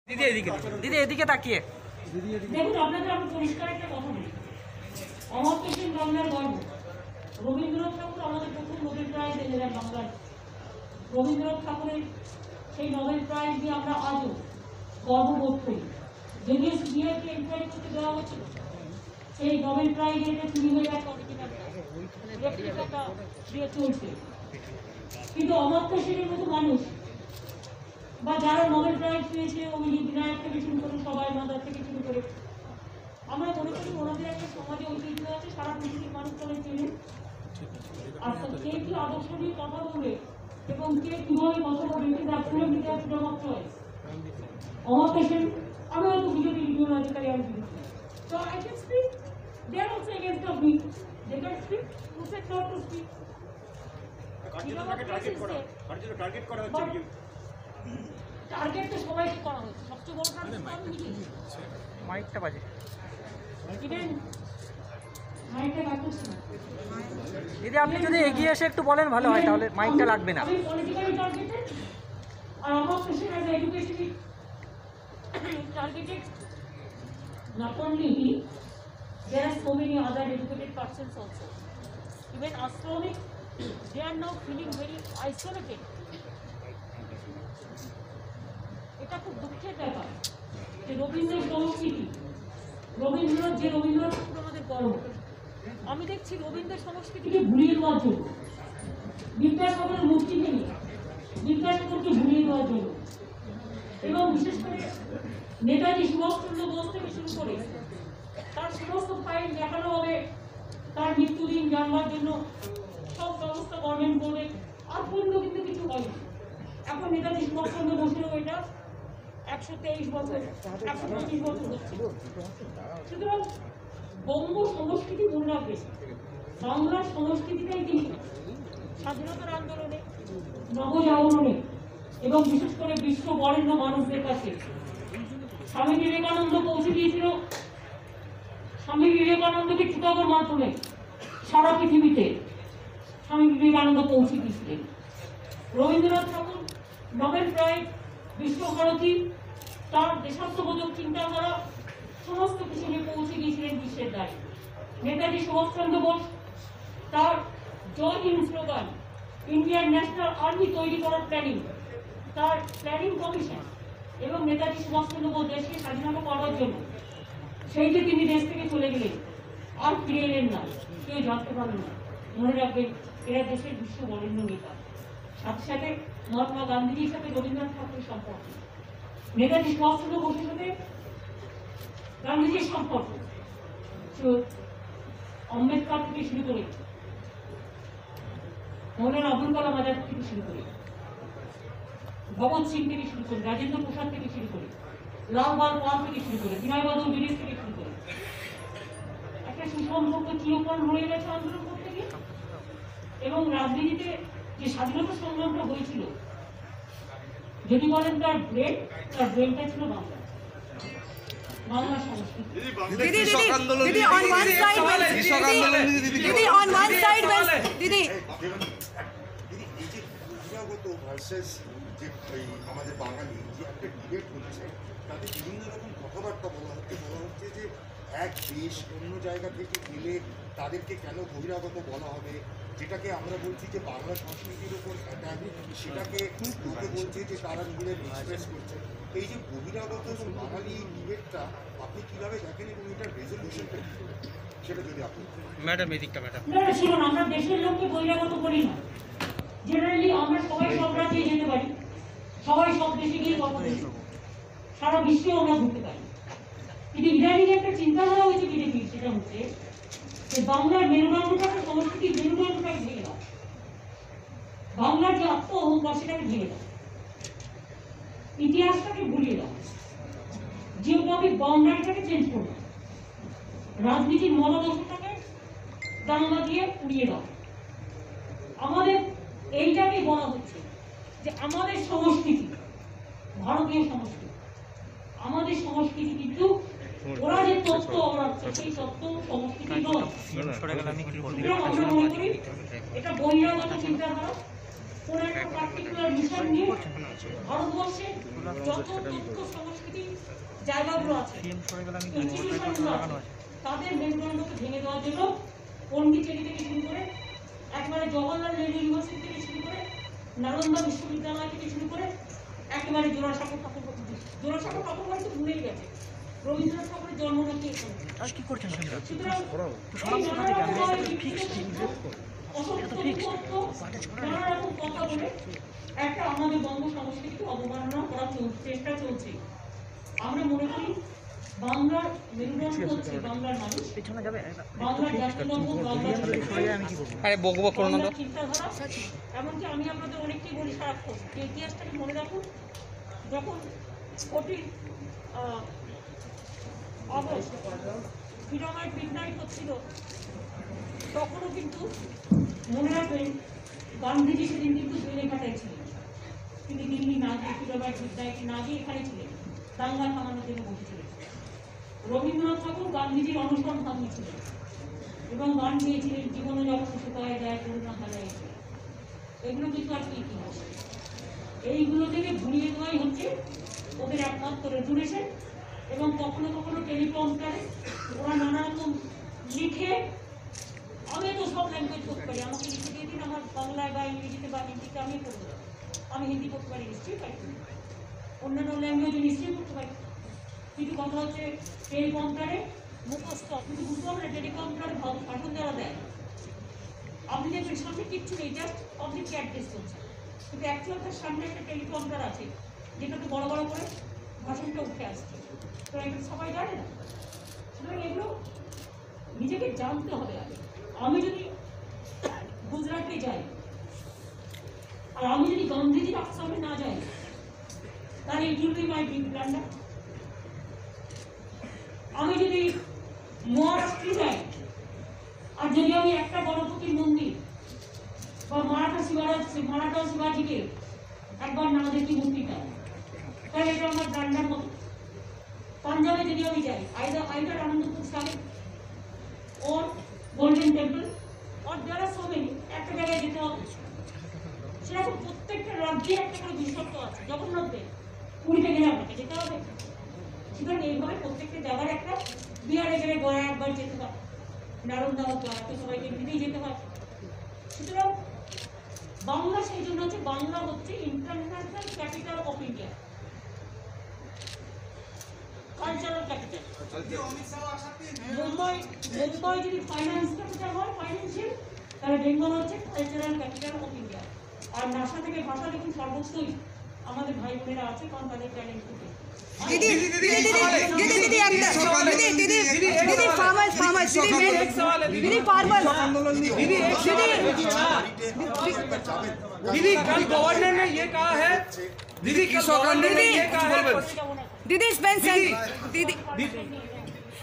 দিদি এদিকে, দিদি এদিকে তাকিয়ে দেখুন, আপনাদের আমি পরিষ্কার একটা কথা বলি। অমর্ত্য সেন বাংলার গর্ব। রবীন্দ্রনাথ ঠাকুর আমাদের প্রথম নোবেল প্রাইজ এনেছেন বাংলায়। রবীন্দ্রনাথ ঠাকুরের সেই নোবেল প্রাইজ নিয়ে আমরা আজও গর্ববোধ করি। যদিও সিবিআইকে এনকোয়ারি করতে দেওয়া হচ্ছিল, সেই নোবেল প্রাইজ এটা চুরি হয়ে গেছে, রেপ্লিকাটা দিয়ে চলছে। কিন্তু অমর্ত্য সেনের মতো মানুষ বা যারা নোবেল প্রাইজ পেয়েছে, অভিজিৎ বিনায়ক থেকে শুরু করে সবাই, মাদার থেকে শুরু করে, আমরা মনে করি ওনাদের একটা সমাজে ঐতিহ্য আছে, সারা পৃথিবীর মানুষ তাদের চেনে। আর কে কি আদর্শ নিয়ে কথা বলে এবং কে কিভাবে কথা বলে, কিন্তু absolute freedom of choice. Amartya Sen, আমি হয়তো বিজেপি অধিকারী, আমি তো I can speak, they are also against of me, they can speak, who said not to speak. Target তো সবাইকে করা হয়েছে, সবচেয়ে বড় টার্গেট মাইকটা বাজে। ইভেন মাইকটা কাটছে না। দিদি আপনি যদি এগিয়ে এসে একটু বলেন ভালো হয়, তাহলে মাইকটা লাগবে না। আমি পলিটিক্যালি টার্গেটেড, আর আমার patient as educationally targeted. Not only he, there are so many other educated persons also. Even astronomic, they are now feeling very isolated. এটা খুব দুঃখের ব্যাপার যে রবীন্দ্র সংস্কৃতি, রবীন্দ্রনাথ যে রবীন্দ্রনাথ ঠাকুর আমাদের গর্ব, আমি দেখছি রবীন্দ্র সংস্কৃতিকে ভুলিয়ে দেওয়ার জন্য, বিদ্যাসাগরের মূর্তিকে নিয়ে বিদ্যাসাগরকে ভুলিয়ে দেওয়ার জন্য, এবং বিশেষ করে নেতাজি সুভাষচন্দ্র বোস থেকে শুরু করে তার সমস্ত ফাইল দেখানো হবে, তার মৃত্যুদিন জানবার জন্য সব ব্যবস্থা গভর্নমেন্ট করবে। আর পূর্ণ কিন্তু কিছু হয়নি। এখন নেতাজি সুভাষচন্দ্র বোসেরও এটা 123 বছর 125 বছর হচ্ছে। সুতরাং বঙ্গ সংস্কৃতি মনে রাখবে, বাংলার সংস্কৃতিটাই তিনি স্বাধীনতার আন্দোলনে, নবজাগরণে এবং বিশেষ করে বিশ্ব বরেণ্য মানুষদের কাছে স্বামী বিবেকানন্দ পৌঁছে দিয়েছিল। স্বামী বিবেকানন্দকে চিকাগোর মাধ্যমে সারা পৃথিবীতে স্বামী বিবেকানন্দ পৌঁছে দিয়েছিলেন। রবীন্দ্রনাথ ঠাকুর নোবেল প্রাইজ, বিশ্বভারতী, তার দেশাত্মবোধক চিন্তাধারা সমস্ত কিছু নিয়ে পৌঁছে গিয়েছিলেন বিশ্বের দ্বারে। নেতাজি সুভাষচন্দ্র বোস তার Jai Hind slogan, Indian National Army তৈরি করার প্ল্যানিং, তার প্ল্যানিং কমিশন, এবং নেতাজি সুভাষচন্দ্র বোস দেশকে স্বাধীনতা করার জন্য সেই যে তিনি দেশ থেকে চলে গেলেন, আর ফিরে এলেন না, কেউ জানতে পারলেন না। মনে রাখবেন, এরা দেশের বিশ্ব বরেণ্য নেতা। সাথে সাথে মহাত্মা গান্ধীজির সাথে রবীন্দ্রনাথ ঠাকুরের সম্পর্ক, নেতাজি সুভাষচন্দ্র বোসের সাথে গান্ধীজির সম্পর্ক, আম্বেদকর থেকে শুরু করে মৌলানা আবুল কালাম আজাদ থেকে শুরু করে, ভগৎ সিং থেকে শুরু করে, রাজেন্দ্র প্রসাদ থেকে শুরু করে, লালবাল পাল থেকে শুরু করে, বিনয় বাদল বীরেশ থেকে শুরু করে একটা সুসম্পর্ক চিরকাল রয়ে গেছে আন্দোলন করতে গিয়ে। এবং রাজনীতিতে যে স্বাধীনতা সংগ্রামটা হয়েছিল, যদি বলেন তার ব্রেনটা ছিল বাংলা, বাংলা সংস্কৃতি। আমাদের বাঙালি যে একটা ডিবেট হচ্ছে, তাতে বিভিন্ন রকম কথাবার্তা বলা হচ্ছে যে এক দেশ অন্য জায়গা থেকে গেলে তাদেরকে কেন বহিরাগত বলা হবে, যেটাকে আমরা বলছি যে বাংলা সংস্কৃতির উপর অ্যাটাক, সেটাকে লোকে বলছে যে তারা নিজেদের এক্সপ্রেস করছে। এই যে বহিরাগত এবং বাঙালি ডিবেটটা আপনি কীভাবে দেখেন এবং এটার রেজলিউশনটা কী, সেটা যদি আপনি ম্যাডাম এদিকটা ম্যাডাম। শুনুন, আমরা দেশের লোককে বহিরাগত করি না। জেনারেলি আমরা সবাই সব রাজ্যে যেতে পারি, সবাই সব দেশে গিয়ে কথা বলতে, সারা বিশ্বে আমরা ঘুরতে পারি। কিন্তু ইদানিং একটা চিন্তাধারা হয়েছে বিজেপির, সেটা হচ্ছে যে বাংলার মেরুদণ্ডটাকে, সংস্কৃতির মেরুদণ্ডটাকে ভেঙে দাও, বাংলার যে আত্ম অহংকার সেটাকে ভেঙে দাও, ইতিহাসটাকে ভুলিয়ে দাও, জিওগ্রাফিক বাউন্ডারিটাকে চেঞ্জ করো, রাজনীতির মনোদশাটাকে দাঙ্গা দিয়ে উড়িয়ে দাও। আমাদের এইটাকে বলা হচ্ছে যে আমাদের সংস্কৃতি, ভারতীয় সংস্কৃতি, আমাদের সংস্কৃতি, কিন্তু ওরা যে তত্ত্ব অবরাচ্ছে সেই তত্ত্ব সংস্কৃতি নয়। আমরা মনে করি এটা বহিরাগত চিন্তাধারা, কোন একটা পার্টিকুলার মিশন নিয়ে ভারতবর্ষে যত তথ্য সংস্কৃতি জায়গাগুলো আছে, ইনস্টিটিউশনগুলো আছে, তাদের মেরুদণ্ডকে ভেঙে দেওয়ার জন্য পন্ডিচেরি থেকে শুরু করে একেবারে জওহরলাল নেহরু ইউনিভার্সিটি থেকে শুরু করে নালন্দা বিশ্ববিদ্যালয় থেকে শুরু করে একেবারে জোড়াসাঁকো ঠাকুর বাড়ি তো ভুলেই গেছে। রবীন্দ্রনাথ ঠাকুরের জন্ম নাকি এখানে। কি করছেন সুতরাং নানা রকম কথা বলে একটা আমাদের বঙ্গ সংস্কৃতিকে অবমাননা করার চেষ্টা চলছে। আমরা মনে করি বাংলার মেরুদণ্ড হচ্ছে বাংলার মানুষ, বাংলার জাতিগত, বাংলার চিন্তাধারা। এমনকি আমি আপনাদের অনেককেই বলি সারাক্ষণ যে ইতিহাসটাকে মনে রাখুন। যখন 14 আগস্ট ফ্রিডমের মিডনাইট হচ্ছিল, তখনও কিন্তু মনে রাখবেন গান্ধীজি সেদিন কিন্তু বেলেঘাটায় ছিলেন। তিনি দিল্লি না গিয়ে ফ্রিডমের মিডনাইট না গিয়ে এখানে ছিলেন, দাঙ্গা থামানোর জন্য বসেছিলেন। রবীন্দ্রনাথ ঠাকুর গান্ধীজির অনুসরণ ভাঙিয়েছিলেন এবং গান গিয়েছিলেন জীবনে যখন শুকায় যায় করুণা হারায়। এগুলো কিন্তু আজকে ইতিহাস। এইগুলো থেকে ঘুরিয়ে দেওয়াই হচ্ছে ওদের একমাত্র রেজুলেশন। এবং কখনো কখনো টেলিপ্রম্পটারে ওরা নানা রকম লিখে, আমি তো সব ল্যাঙ্গুয়েজ করতে পারি, আমাকে লিখে দিয়ে দিন আমার বাংলায় বা ইংরেজিতে বা হিন্দিতে আমি করতে পারি। আমি হিন্দি করতে পারি নিশ্চয়ই পারি, অন্যান্য ল্যাঙ্গুয়েজে নিশ্চয়ই করতে পারি। কিন্তু কথা হচ্ছে টেলিপ্রম্পটারে মুখস্থ, কিন্তু বুঝতে হবে না টেলিপ্রম্পটারে ভাষণ দেওয়া দেয়। আপনি দেখবেন সামনে কিচ্ছু নেই, জাস্ট পাবলিককে অ্যাড্রেস করছে, কিন্তু অ্যাকচুয়াল তার সামনে একটা টেলিপ্রম্পটার আছে যেটাতে বড় বড় করে ভাষণটা উঠে আসছে। তো এগুলো সবাই জানে না। সুতরাং এগুলো নিজেকে জানতে হবে আগে। আমি যদি গুজরাটে যাই আর আমি যদি গান্ধীজির আশ্রমে না যাই, তাহলে it will be my big blunder. আমি যদি মহারাষ্ট্রে যাই আর যদি আমি একটা গণপতির মন্দির বা মারাঠা শিবাজিকে একবার না দেখি মূর্তিটা, তাহলে এটা আমার ব্লান্ডার মতো। পাঞ্জাবে যদি আমি যাই, আইদার আনন্দপুর সাহেব ওর গোল্ডেন টেম্পল ওর যারা সমেনি একটা জায়গায় যেতে হবে। সেরকম প্রত্যেকটা রাজ্যে একটা করে বিশেষত্ব আছে। জগন্নাথে পুরীতে গেলে আপনাকে যেতে হবে। সুতরাং এইভাবে প্রত্যেকটা জায়গার একটা বিহারে গেলে গয়া একবার যেতে হবে, নালন্দা হতো তো সবাইকে নিতেই যেতে হয়। সুতরাং বাংলা সেই জন্য হচ্ছে, বাংলা হচ্ছে international capital of India, cultural capital. Mumbai যদি ফাইন্যান্স ক্যাপিটাল হয়, ফাইন্যান্সিয়াল, তাহলে বেঙ্গল হচ্ছে কালচারাল ক্যাপিটাল অফ ইন্ডিয়া। আর নাসা থেকে ভাষা দেখুন সর্বত্রই আমাদের ভাই বোনেরা আছে, কারণ তাদের ট্যালেন্ট থাকে। दीदी कल गवर्नर ने ये कहा है, दीदी कल गवर्नर ने ये कहा है,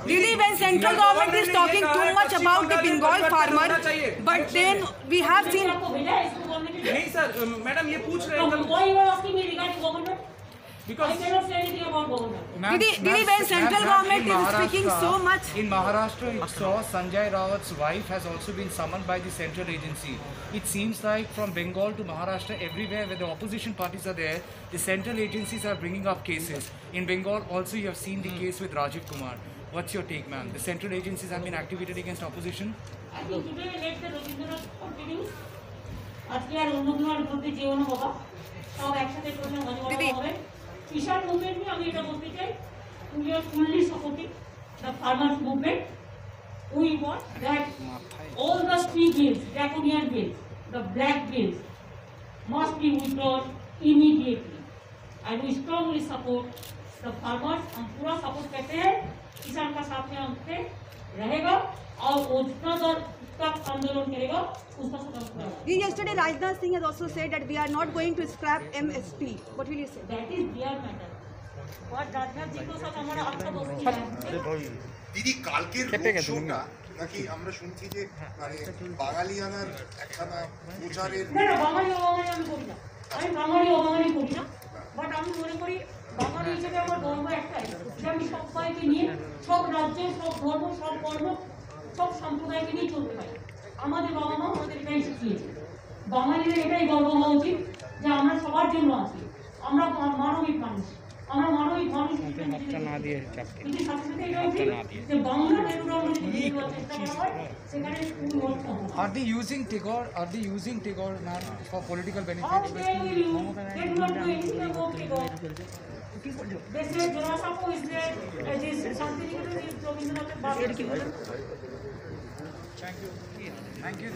Didi, when central government is talking too much about the Bengal farmer, but then we have seen. नहीं सर, मैडम ये पूछ रहे हैं Why you are asking me regarding government? because I cannot say anything about government. Didi, when central government is speaking so much. In Maharashtra, it saw Sanjay Rawat's wife has also been summoned by the central agency. It seems like from Bengal to Maharashtra, everywhere where the opposition parties are there, the central agencies are bringing up cases. In Bengal also you have seen the case with Rajiv Kumar. What's your take, ma'am? The central agencies have been activated against opposition? I think today let the Rabindranath continue. আজকে আর অন্যগুলো আর বলতে যেও না বাবা, সব একসাথে করলে মজা হবে। কিষাণ মুভমেন্ট নিয়ে আমি এটা বলতে চাই, we are fully supporting the farmers movement. We want that all the 3 bills, draconian bills, the black bills, must be withdrawn immediately. And we strongly support the farmers. हम पूरा सपोर्ट करते हैं, किसान का साथ में हमसे रहेगा और वो जितना तक आंदोलन करेगा उसका सपोर्ट करेगा। Yesterday, Rajnath Singh has also said that we are not going to scrap MSP. What will you say? That is their matter. What Rajnath ji को साथ हमारा आपका दोस्ती है। দিদি কালকের রোড শোটা নাকি আমরা শুনছি যে মানে বাঙালিয়ানার একখানা প্রচারের না না, বাঙালি আমি করি না, আমি বাঙালি করি না, বাট আমি মনে করি বাঙালি হিসেবে আমার গর্ব একটাই যে আমি সবাইকে নিয়ে, সব রাজ্যে, সব ধর্ম, সব কর্ম, সব সম্প্রদায়কে নিয়ে চলতে পারি। আমাদের বাবা মা আমাদের এটাই শিখিয়েছে। বাঙালিদের এটাই গর্ব হওয়া উচিত যে আমরা সবার জন্য আছি, আমরা মানবিক মানুষ, আমরা মানবিক মানুষ হিসেবে না দিয়ে চাপকে কিন্তু সাথে সাথে এটাও ঠিক যে বাংলা ব্যাকগ্রাউন্ড যদি দেওয়ার চেষ্টা করা হয় সেখানে স্কুল মঠটা হবে। Are they using Tagore man for political How benefits? dare you get not to anything about Tagore? They say Jorasapo is there, this Shantiniketan is Rabindranath Tagore. Thank you.